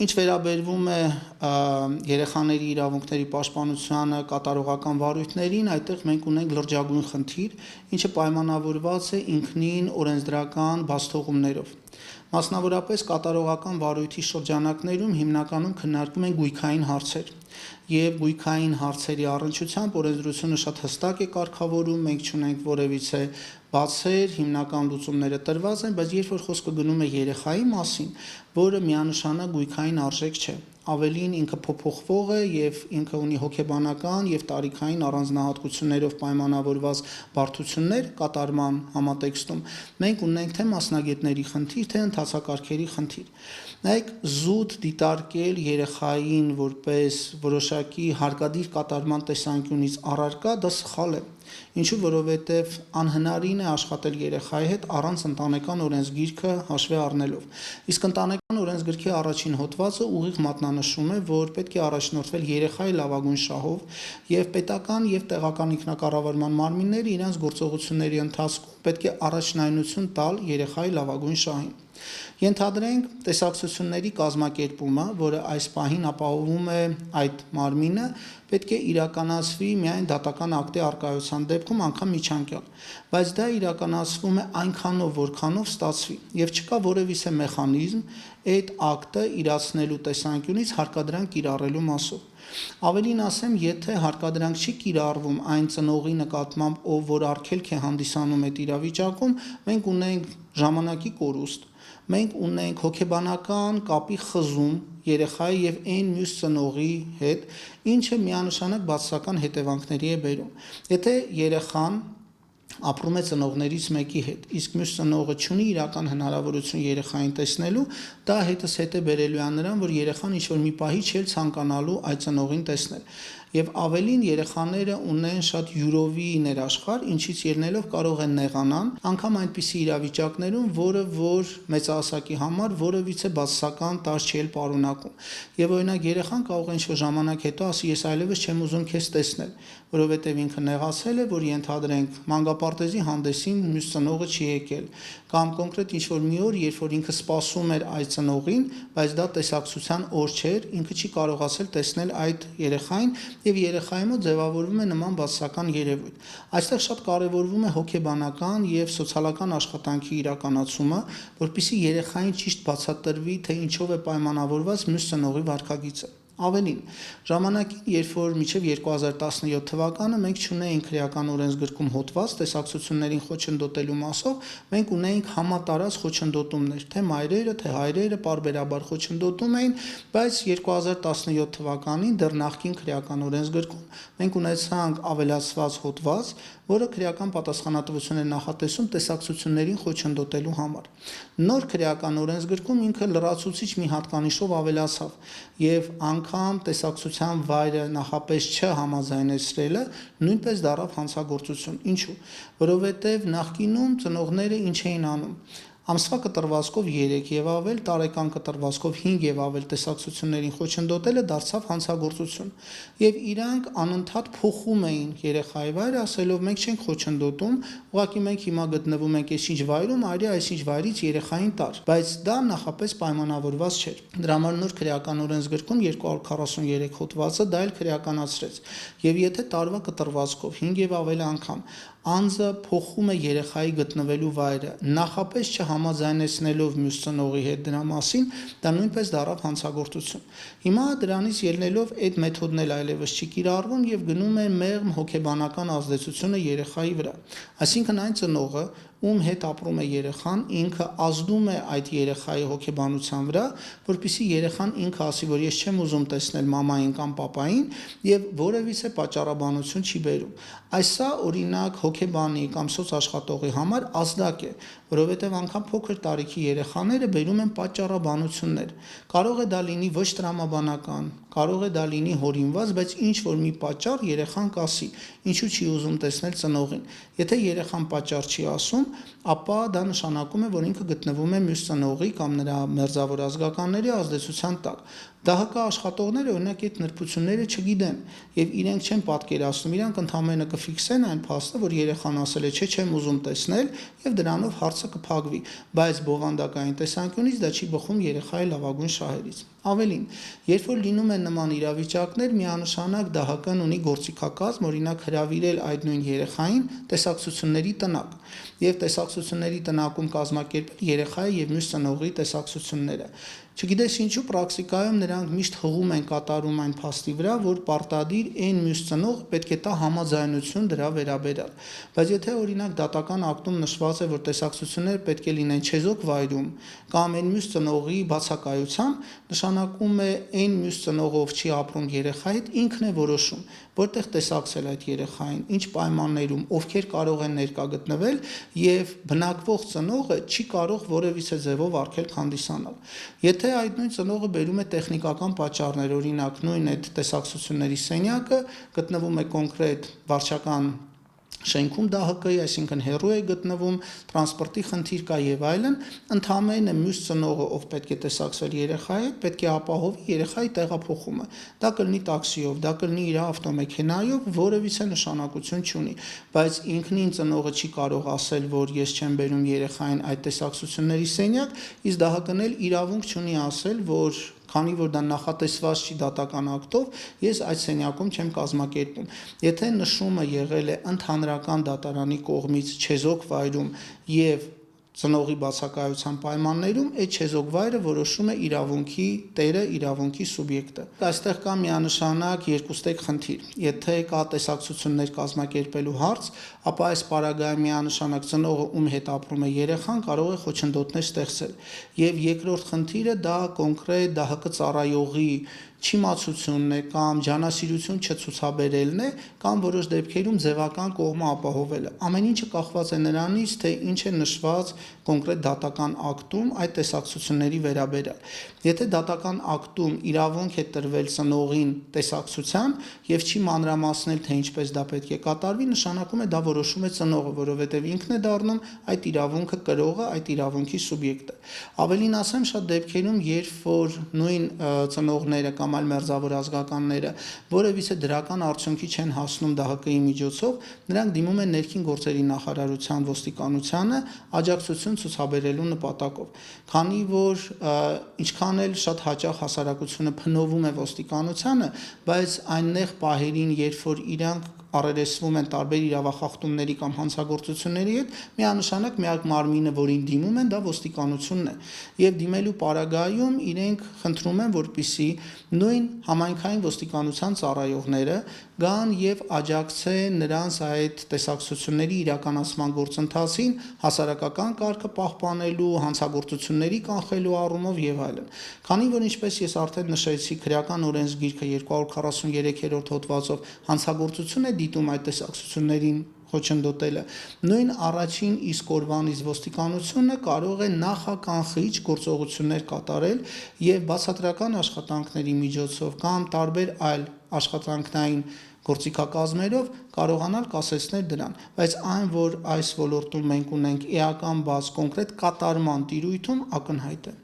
Ինչ վերաբերվում է երեխաների իրավունքների պաշտպանությանը կատարողական վարույթներին, այդտեղ մենք ունենք լրջագույն խնդիր, ինչը պայմանավորված է ինքնին օրենսդրական բացթողումներով։ Մասնավորապես կատարողական վարույթի շրջանակներում հիմնականում քննարկում են գույքային հարցեր, եւ գույքային հարցերի առնչությամբ օրենսդրությունը շատ հստակ է կարգավորում, մենք չունենք որևիցե բացեր, հիմնական լուծումները տրված են, բայց երբ որ խոսքը գնում է երեխայի մասին, որը միանշանակ գույքային արժեք չէ, ավելին ինքը փոփոխվող է եւ ինքը ունի հոգեբանական եւ տարիքային առանձնահատկություններով պայմանավորված բարդություններ կատարման համատեքստում, մենք ունենք թե մասնագետների խնդիր, թե ընթացակարգերի խնդիր։ Նայեք, զուտ դիտարկել երեխային որպես որոշակի հարկադիր կատարման տեսանկյունից առարկա, դա սխալ է։ Ինչու, որովհետև անհնարին է աշխատել երեխայի հետ առանց ընտանեկան օրենսգիրքը հաշվի առնելով։ Իսկ ընտանեկան օրենսգրքի առաջին հոդվածը ուղիղ մատնանշում է, որ պետք է առաջնորդվել երեխայի լավագույն շահով եւ պետական եւ տեղական ինքնակառավարման մարմինները իրենց գործողությունների ընթացքում պետք է առաջնայնություն տալ երեխայի լավագույն շահին։ Ենթադրենք տեսակցությունների կազմակերպումը, որը այս պահին ապահովում է այդ մարմինը, պետք է իրականացվի միայն դատական ակտի առկայության դեպքում անգամ միջանկյալ, բայց դա իրականացվում է այնքանով, որքանով ստացվի, եւ չկա որևիցե մեխանիզմ այդ ակտը իրացնելու տեսանկյունից հարկադրանք կիրառելու մասով։ Ավելին ասեմ, եթե հարկադրանք չի կիրառվում այն ծնողի նկատմամբ, ով որ արգելք է հանդիսանում այդ իրավիճակում, մենք ունենք ժամանակի կորուստ, մենք ունենք հոգեբանական կապի խզում երեխայի եւ այն մյուս ծնողի հետ, ինչը միանշանակ բացասական հետևանքների է բերում։ Եթե երեխան ապրում է ծնողներից մեկի հետ, իսկ մյուս ծնողը չունի իրական հնարավորություն երեխային տեսնելու, դա հետս հետ է բերելու է նրան, որ երեխան ինչ-որ մի պահի չէ ցանկանալու այդ ծնողին տեսնել։ Եվ ավելին երեխաները ունեն շատ յուրովի ներաշխար, ինչից ելնելով կարող են նեղանան, անգամ այնպիսի իրավիճակներում, որը որ մեծահասակի համար որևիցե բացասական տարր չի պարունակում։ Եվ օրինակ երեխան կարող է ինչ-որ ժամանակ հետո ասի, ես այլևս չեմ ուզում քեզ տեսնել, որովհետև ինքը նեղացել է, որ ենթադրենք մանկապարտեզի հանդեսին մյուս ծնողը չի եկել, կամ կոնկրետ ինչ-որ մի օր, երբ որ ինքը սպասում էր այդ ծնողին, բայց դա տեսակցության օր չէր, ինքը չի կարողացել տեսնել այդ երեխային եւ երեխայի մոտ ձևավորվում է նման բացասական երևույթ։ Այստեղ շատ կարևորվում է հոգեբանական եւ սոցիալական աշխատանքի իրականացումը, որպեսզի երեխային ճիշտ բացատրվի, թե ինչով է պայմանավորված մյուս ծնողի վարքագիծը։ Ավելին, ժամանակին, երբ որ մինչև 2017 թվականը մենք չունեինք քրեական օրենսգրքում հոդված տեսակցություններին խոչընդոտելու մասով, մենք ունեինք համատարած խոչընդոտումներ, թե մայրերը, թե հայրերը պարբերաբար խոչընդոտում էին, բայց 2017 թվականին դեռ նախկին քրեական օրենսգրքում մենք ունեցանք ավելացված հոդված, որը քրեական պատասխանատվություն է նախատեսում տեսակցություններին խոչընդոտելու համար։ Նոր քրեական օրենսգրքում ինքը լրացուցիչ մի հատկանիշով ավելացավ եւ անգամ տեսակցության վայրը նախապես չհամաձայնեցրելը նույնպես դառավ հանցագործություն։ Ինչու՞։ Որովհետեւ նախկինում ծնողները ինչ էին անում։ Ամսվա կտրվածքով 3 եւ ավել, տարեկան կտրվածքով 5 եւ ավել տեսակցություններին խոչընդոտելը դարձավ հանցագործություն։ Եվ իրանք անընդհատ փոխում էին երեխայի վայրը, ասելով մենք չենք խոչընդոտում, ուղղակի մենք հիմա գտնվում ենք այսինչ վայրում, արի այսինչ վայրից երեխային տար, բայց դա նախապես պայմանավորված չէր։ Դրա համար նոր քրեական օրենսգրքում 243 հոդվածը դա էլ քրեականացրեց։ Եվ եթե տարվա կտրվածքով 5 եւ ավել անգամ անձը փոխում է երեխայի գտնվելու վայրը, նախապես չհամաձայնեցնելով մյուս ծնողի հետ դրա մասին, դա նույնպես դառավ հանցագործություն։ Հիմա դրանից ելնելով այդ մեթոդն էլ այլևս չի կիրառվում եւ գնում է մեղմ հոգեբանական ազդեցությունը երեխայի վրա։ Այսինքն այն ծնողը, ում հետ ապրում է երեխան, ինքը ազդում է այդ երեխայի հոգեբանության վրա, որpիսի երեխան ինքը ասի, որ ես չեմ ուզում տեսնել մամային կամ պապային եւ որևիցե պատճառաբանություն չի բերում։ Այսա օրինակ հոգեբանի կամ սոցաշխատողի համար ազդակ է, որովհետև անգամ փոքր տարիքի երեխաները բերում են պատճառաբանություններ։ Կարող է դա լինի ոչ տրամաբանական, կարող է դա լինի հորինված, բայց ինչ որ մի պատճառ երեխան կասի, ինչու չի ուզում տեսնել ծնողին։ Եթե երեխան պատճառ չի ասում, ապա դա նշանակում է, որ ինքը գտնվում է մյուս ծնողի կամ նրա մերձավոր ազգականների ազդեցության տակ։ ԴՀԿ աշխատողները օրինակ այդ նրբությունները չգիտեն եւ իրենք չեն պատկերացնում, իրանք ընդհանրապես կֆիքսեն այն փաստը, որ երեխան ասել է չէ, չեմ ուզում տեսնել եւ դրանով հարցը կփակվի, բայց բովանդակային տեսանկյունից դա չի բխում երեխայի լավագույն շահերից։ Ավելին, երբ որ լինում են նման իրավիճակներ, միանշանակ ԴՀԿ-ն ունի գործիքակազմ, օրինակ հրավիրել այդ նույն երեխային տեսակցությունների տնակ եւ տեսակցությունների տնակում կազմակերպել երեխայի եւ մյուս ծնողի տեսակցությունները։ Չգիտես ինչու պրակտիկայում նրանք միշտ հղում են կատարում այն փաստի վրա, որ պարտադիր այն մյուս ծնողը պետք է տա համաձայնություն դրա վերաբերյալ։ Բայց եթե օրինակ դատական ակտում նշված է, որ տեսակցությունները պետք է լինեն չեզոք վայրում կամ այն մյուս ծնողի բացակայությամբ, նշանակում է այն մյուս ծնողը, ով չի ապրում երեխայի հետ, ինքն է որոշում, որտեղ տեսակցել այդ երեխային, ինչ պայմաններում, ովքեր կարող են ներկա գտնվել եւ բնակվող ծնողը չի կարող որևիցե ձևով արգելք հանդիսանալ։ Եթե այդ նույն ծնողը բերում է տեխնիկական պատճառներ, օրինակ նույն այդ տեսակցությունների սենյակը գտնվում է կոնկրետ վարչական շենքում ԴՀԿ-ի, այսինքն հեռու է գտնվում, տրանսպորտի խնդիր կա եւ այլն, ընդհանրապես մյուս ծնողը, ով պետք է տեսակցել երեխայի հետ, պետք է ապահովի երեխայի տեղափոխումը։ Դա կլինի տաքսիով, դա կլինի իր ավտոմեքենայով, որևիցե նշանակություն չունի, բայց ինքնին ծնողը չի կարող ասել, որ ես չեմ բերում երեխային այդ տեսակցությունների սենյակ, իսկ ԴՀԿ-ն էլ իրավունք չունի ասել, որ քանի որ դա նախատեսված չի դատական ակտով, ես այդ սենյակում չեմ կազմակերպում։ Եթե նշումը եղել է ընդհանրական դատարանի կողմից չեզոք վայրում եւ ծնողի բացակայության պայմաններում, այդ չեզոք վայրը որոշում է իրավունքի տերը, իրավունքի սուբյեկտը։ Այստեղ կա միանշանակ երկուստեք խնդիր։ Եթե կա տեսակցություններ կազմակերպելու հարց, ապա այս պարագայում միանշանակ ծնողը, ում հետ ապրում է երեխան, կարող է խոչընդոտներ ստեղծել։ Եվ երկրորդ խնդիրը դա կոնկրետ ԴՀԿ ծառայողի չիմացությունն է կամ ջանասիրություն չցուցաբերելն է կամ որոշ դեպքերում ձևական կողմը ապահովելը։ Ամեն ինչը կախված է նրանից, թե ինչ է նշված կոնկրետ դատական ակտում այդ տեսակցությունների վերաբերյալ։ Եթե դատական ակտում իրավունք է տրվել ծնողին տեսակցության եւ չի մանրամասնել, թե ինչպես դա պետք է կատարվի, նշանակում է դա որոշում է ծնողը, որովհետեւ ինքն է դառնում այդ իրավունքը կրողը, այդ իրավունքի սուբյեկտը։ Ավելին ասեմ, շատ դեպքերում, երբ որ նույն ծնողները կամ այլ մերձավոր ազգականները որևիցե դրական արդյունքի չեն հասնում ԴՀԿ-ի միջոցով, նրանք դիմում են ներքին գործերի նախարարության ոստիկանությանը աջակցություն ցուցաբերելու նպատակով։ Քանի որ ինչքան էլ շատ հաճախ հասարակությունը փնովում է ոստիկանությանը, բայց այն նեղ պահերին, երբ որ իրանք առերեսվում են տարբեր իրավախախտումների կամ հանցագործությունների հետ, միանշանակ միակ մարմինը, որին դիմում են, դա ոստիկանությունն է։ Եվ դիմելու պարագայում իրենք խնդրում են, որպեսզի նույն համայնքային ոստիկանության ծառայողները գան եւ աջակցեն նրանց այդ տեսակցությունների իրականացման գործընթացին հասարակական կարգը պահպանելու, հանցագործությունների կանխելու առումով եւ այլն։ Քանի որ ինչպես ես արդեն նշեցի, քրեական օրենսգիրքը 243-րդ հոդվածով հանցագործություն է դիտում այդ տեսակցություններին խոչընդոտելը, նույն առաջին իսկ օրվանից ոստիկանությունը կարող է նախականխիչ գործողություններ կատարել եւ բացատրական աշխատանքների միջոցով կամ տարբեր այլ աշխատանքային գործիքակազմերով կարողանալ կասեցնել դրան, բայց այն, որ այս ոլորտում մենք ունենք էական բաց կոնկրետ կատարման տիրույթում ակնհայտ է։